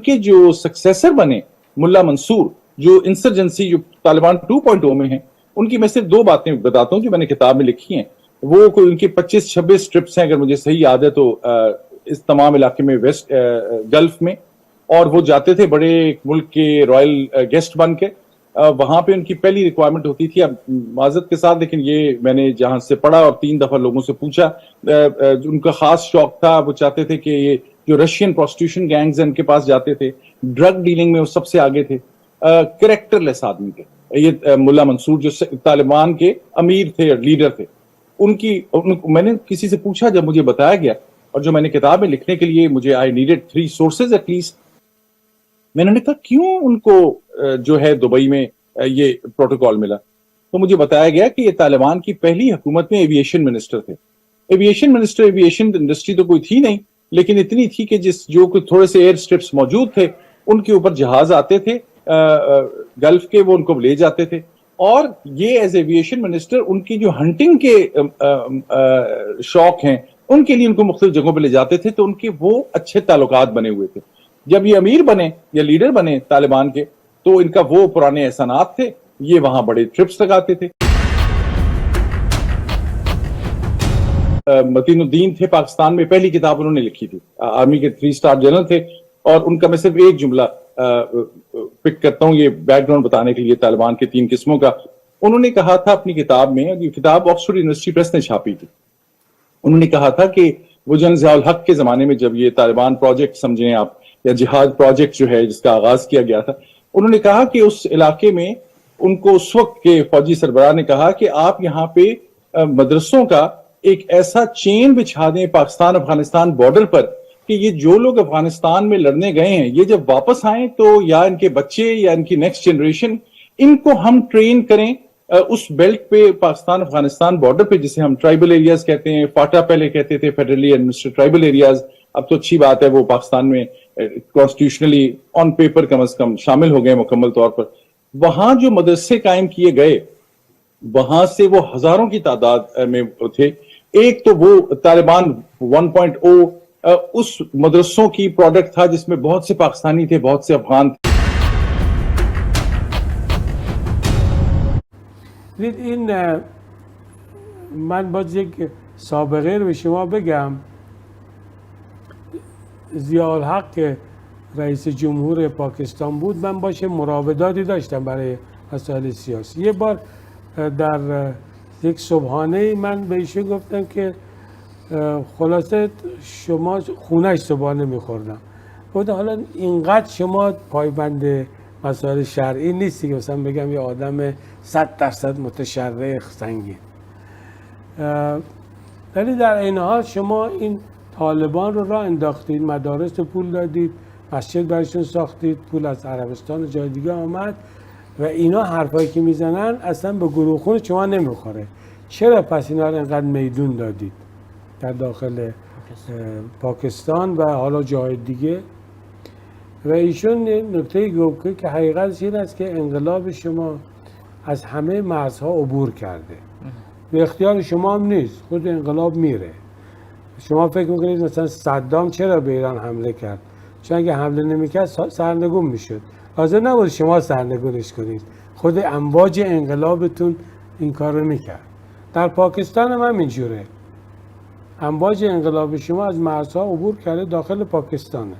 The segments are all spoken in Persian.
کے جو سکسیسر بنے ملا منصور، جو انسرجنسی جو طالبان 2.0 میں ہیں، ان کی میں صرف 2 باتیں بتاتا ہوں جو میں نے کتاب میں لکھی ہیں. وہ کوئی ان کی 25-26 ٹرپس ہیں اگر مجھے صحیح یاد ہے تو اس تمام علاقے میں ویسٹ گلف میں، اور وہ جاتے تھے بڑے ملک کے رائل گیسٹ بن کے. وہاں پہ ان کی پہلی ریکوائرمنٹ ہوتی تھی، اب معذرت کے ساتھ لیکن یہ میں نے جہاں سے پڑھا اور 3 دفعہ لوگوں سے پوچھا، ان کا خاص شوق تھا، وہ چاہتے تھے کہ یہ جو رشین پروسٹیوشن گینگز ہیں ان کے پاس جاتے تھے، ڈرگ ڈیلنگ میں وہ سب سے آگے تھے، کریکٹر لیس آدمی تھے. یہ ملا منصور جو طالبان کے امیر تھے اور لیڈر تھے، میں نے کسی سے پوچھا جب مجھے بتایا گیا، اور جو میں نے کتاب میں لکھنے کے لیے مجھے آئی نیڈڈ 3 سورسز ایٹ لیسٹ. میں نے کہا کیوں ان کو جو ہے دبئی میں یہ پروٹوکال ملا، تو مجھے بتایا گیا کہ یہ طالبان کی پہلی حکومت میں ایویشن منسٹر تھے. ایویشن منسٹر، ایویشن انڈسٹری تو کوئی تھی نہیں لیکن اتنی تھی کہ جو تھوڑے سے ایئر سٹرپس موجود تھے ان کے اوپر جہاز آتے تھے گلف کے، وہ ان کو لے جاتے تھے. اور یہ ایز ایویشن منسٹر ان کی جو ہنٹنگ کے شوق ہیں ان کے لیے ان کو مختلف جگہوں پہ لے جاتے تھے، تو ان کے وہ اچھے تعلقات بنے ہوئے تھے. جب یہ امیر بنے یا لیڈر بنے طالبان کے تو ان کا وہ پرانے احسانات تھے، یہ وہاں بڑے ٹرپس لگاتے تھے. متین الدین تھے پاکستان میں، پہلی کتاب انہوں نے لکھی تھی، آرمی کے 3 اسٹار جنرل تھے، اور ان کا میں صرف ایک جملہ پک کرتا ہوں یہ بیک گراؤنڈ بتانے کے لیے طالبان کے 3 قسموں کا. انہوں نے کہا تھا اپنی کتاب میں، یہ کتاب آکسفورڈ یونیورسٹی پریس نے چھاپی تھی، انہوں نے کہا تھا کہ وہ جنرل ضیاء الحق کے زمانے میں جب یہ طالبان پروجیکٹ سمجھیں آپ یا جہاد پروجیکٹ جو ہے جس کا آغاز کیا گیا تھا، انہوں نے کہا کہ اس علاقے میں ان کو اس وقت کے فوجی سربراہ نے کہا کہ آپ یہاں پہ مدرسوں کا ایک ایسا چین بچھا دیں پاکستان افغانستان بارڈر پر کہ یہ جو لوگ افغانستان میں لڑنے گئے ہیں یہ جب واپس آئیں تو یا ان کے بچے یا ان کی نیکسٹ جنریشن ان کو ہم ٹرین کریں اس بیلٹ پہ پاکستان افغانستان بارڈر پہ، جسے ہم ٹرائبل ایریاز کہتے ہیں. فاٹا پہلے کہتے تھے فیڈرلی ایڈمنسٹریڈ ٹرائبل ایریاز، اب تو اچھی بات ہے وہ پاکستان میں کانسٹیٹیوشنلی آن پیپر کم از کم شامل ہو گئے مکمل طور پر. وہاں جو مدرسے قائم کیے گئے وہاں سے وہ ہزاروں کی تعداد میں تھے. ایک تو وہ طالبان 1.0 اس مدرسوں کی پروڈکٹ تھا جس میں بہت سے پاکستانی تھے، بہت سے افغان تھے. این من باز یک سابقه رو به شما بگم. ضیاء الحق که رئیس جمهور پاکستان بود من باشه مراوداتی داشتم برای مسائل سیاسی. یه بار در یک صبحانه من به ایشون گفتم که خلاصه شما خونه‌اش صبحانه میخوردم، گفتم حالا اینقدر شما پایبند مسائل شرعی نیستی که مثلا بگم یه آدم 100% متشرع سنگین، ولی در این حال شما این طالبان رو راه انداختید، مدارس رو پول دادید، مسجد برایشون ساختید، پول از عربستان و جای دیگه آمد و اینا حرفایی که میزنن اصلا به گروه خون شما نمیخوره. چرا پس اینا رو اینقدر میدون دادید در داخل پاکستان و حالا جای دیگه؟ و ایشون نکته گفت که حقیقتش این است که انقلاب شما از همه مرزها عبور کرده، به اختیار شما هم نیست، خود انقلاب میره. شما فکر میکنید مثلا صدام چرا به ایران حمله کرد؟ چون اگه حمله نمیکرد سرنگون میشد، لازم نبود شما سرنگونش کنید، خود امواج انقلابتون این کار رو میکرد. در پاکستان هم اینجوره، امواج انقلاب شما از مرزها عبور کرده داخل پاکستانه.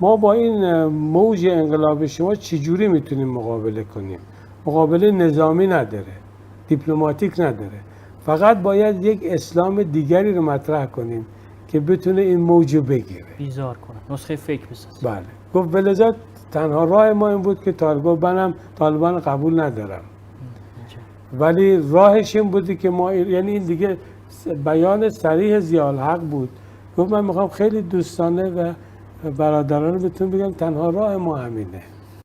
ما با این موج انقلاب شما چجوری میتونیم مقابله کنیم؟ مقابله نظامی نداره، دیپلماتیک نداره، فقط باید یک اسلام دیگری رو مطرح کنیم که بتونه این موج رو بگیره، بیزار کنه، نسخه فیک بسازه. بله. گفت ولذا تنها راه ما این بود که طالبان قبول ندارم، ولی راهش این بودی که ما، یعنی این دیگه بیان صریح ضیاء الحق بود. گفت من میخوام خیلی دوستانه و برادرانه بهتون بگم تنها راه ما همینه.